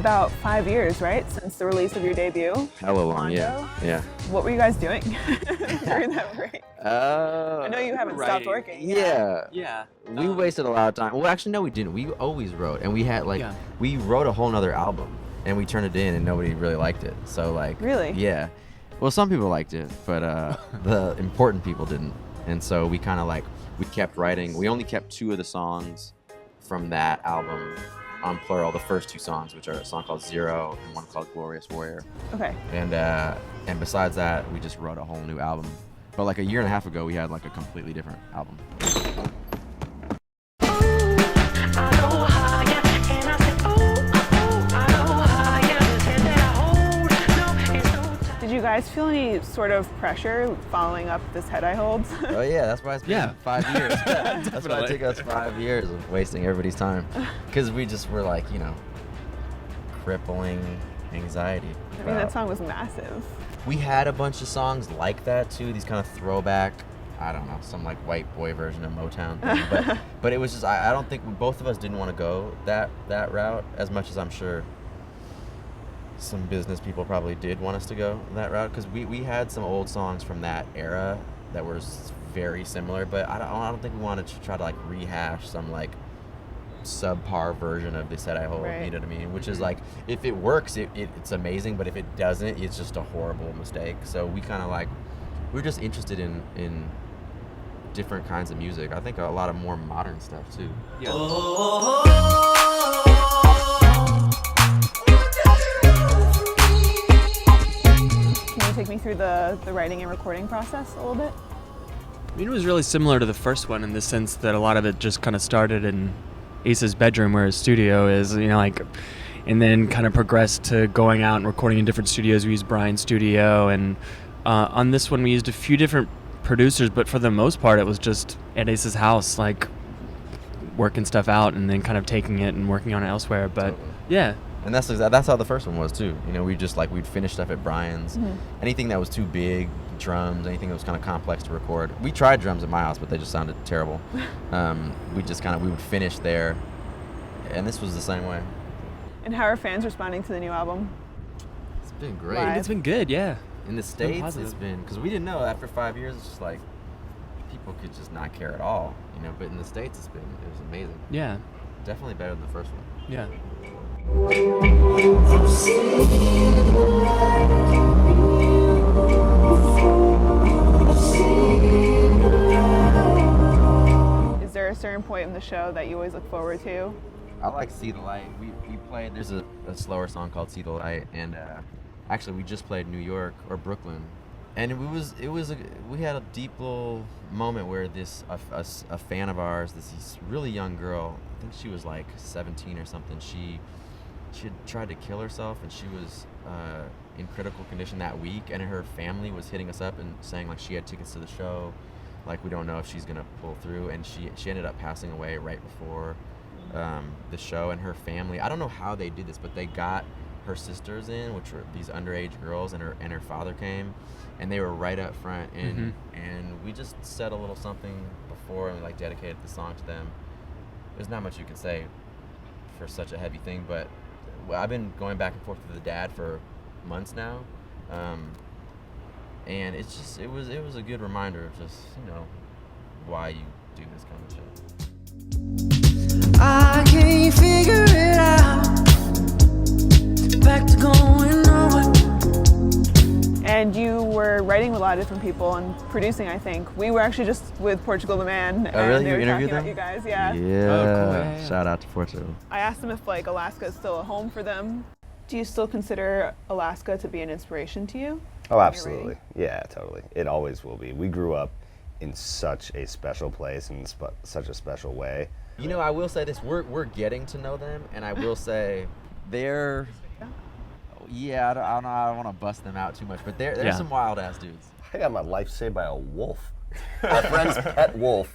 about 5 years, right, since the release of your debut. Hella long, yeah. What were you guys doing during that break? I know you haven't stopped working. Yeah. We wasted a lot of time. Well, actually, no, we didn't. We always wrote, and we had we wrote a whole nother album, and we turned it in, and nobody really liked it. So Really? Yeah. Well, some people liked it, but the important people didn't. And so we kind of we kept writing. We only kept 2 of the songs from that album on Plural, the first 2 songs, which are a song called Zero and one called Glorious Warrior. Okay. And besides that, we just wrote a whole new album. But like a year and a half ago, we had like a completely different album. Did you guys feel any sort of pressure following up this head I hold? Oh yeah, that's why it's been 5 years. That's why it took us 5 years of wasting everybody's time. Because we just were like, crippling anxiety. I mean, that song was massive. We had a bunch of songs like that too, these kind of throwback, I don't know, some like white boy version of Motown thing. But it was just, I don't think, both of us didn't want to go that route as much as I'm sure some business people probably did want us to go that route, because we had some old songs from that era that were very similar, but I don't think we wanted to try to like rehash some like subpar version of this that I hold, right. You know what I mean? Which is like, if it works, it's amazing, but if it doesn't, it's just a horrible mistake. So we kind of we're just interested in different kinds of music. I think a lot of more modern stuff too. Yeah. Can you take me through the writing and recording process a little bit? I mean, it was really similar to the first one in the sense that a lot of it just kind of started in Ace's bedroom where his studio is, and then kind of progressed to going out and recording in different studios. We used Brian's studio, and on this one we used a few different producers, but for the most part it was just at Ace's house, working stuff out and then kind of taking it and working on it elsewhere. But yeah. And that's how the first one was too. We just we'd finish stuff at Brian's. Mm-hmm. Anything that was too big, drums, anything that was kind of complex to record. We tried drums at my house, but they just sounded terrible. We would finish there, and this was the same way. And how are fans responding to the new album? It's been great. Live. It's been good, yeah. In the States, it's been, because we didn't know after 5 years, it's just people could just not care at all, But in the States, it was amazing. Yeah. Definitely better than the first one. Yeah. Is there a certain point in the show that you always look forward to? I like See the Light. We played, there's a slower song called See the Light, and actually we just played New York or Brooklyn, and we had a deep little moment where a fan of ours, this really young girl, I think she was 17 or something, she had tried to kill herself, and she was in critical condition that week, and her family was hitting us up and saying she had tickets to the show, we don't know if she's gonna pull through, and she ended up passing away right before the show. And her family, I don't know how they did this, but they got her sisters in, which were these underage girls, and her father came, and they were right up front, and we just said a little something before, and we dedicated the song to them. There's not much you can say for such a heavy thing, but I've been going back and forth with the dad for months now, and it was a good reminder of just why you do this kind of shit. I can't figure it out. Back to going nowhere. And you were writing with a lot of different people and producing, I think. We were actually just with Portugal the Man. Oh, really? And they You were interviewed talking them? about you guys, yeah. Yeah. Oh, cool. Yeah. Shout out to Portugal. I asked them if Alaska is still a home for them. Do you still consider Alaska to be an inspiration to you? Oh, absolutely. Yeah, totally. It always will be. We grew up in such a special place in such a special way. I will say this, we're getting to know them, and I will say they're, I don't want to bust them out too much, but they're some wild ass dudes. I got my life saved by a wolf. My friend's pet wolf.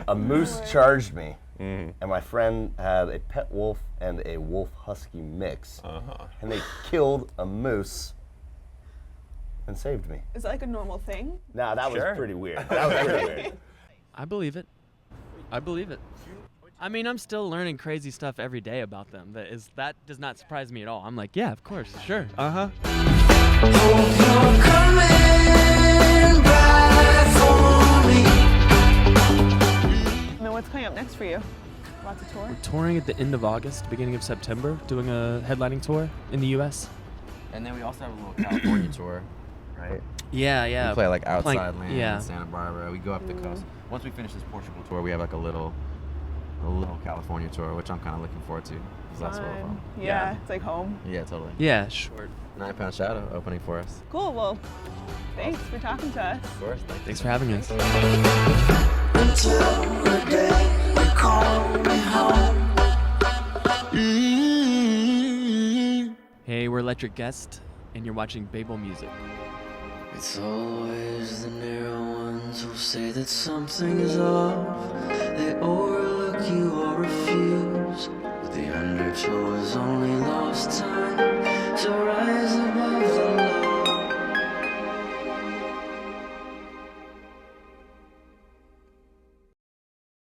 A moose charged me, and my friend had a pet wolf and a wolf husky mix, and they killed a moose and saved me. Is that like a normal thing? Nah, that was pretty weird. That was pretty weird. I believe it. I mean, I'm still learning crazy stuff every day about them. That does not surprise me at all. I'm like, yeah, of course, sure, uh-huh. Hope you're coming back for me. And then what's coming up next for you? Lots of tour? We're touring at the end of August, beginning of September, doing a headlining tour in the U.S. And then we also have a little California tour, right? Yeah. We play like outside Playing- land, yeah. Santa Barbara. We go up the coast. Once we finish this Portugal tour, we have like a little California tour, which I'm kind of looking forward to. 'Cause that's where we're Fun. from. Yeah, it's like home. Yeah, totally. Yeah, short. 9 Pound Shadow opening for us. Cool. Well, thanks for talking to us. Of course. Thanks for having us. Until the day you call me home. Hey, we're Electric Guest, and you're watching Baeblemusic. It's always the near ones who say that something is off. They overlook you or refuse. But the undertow is only lost time. So rise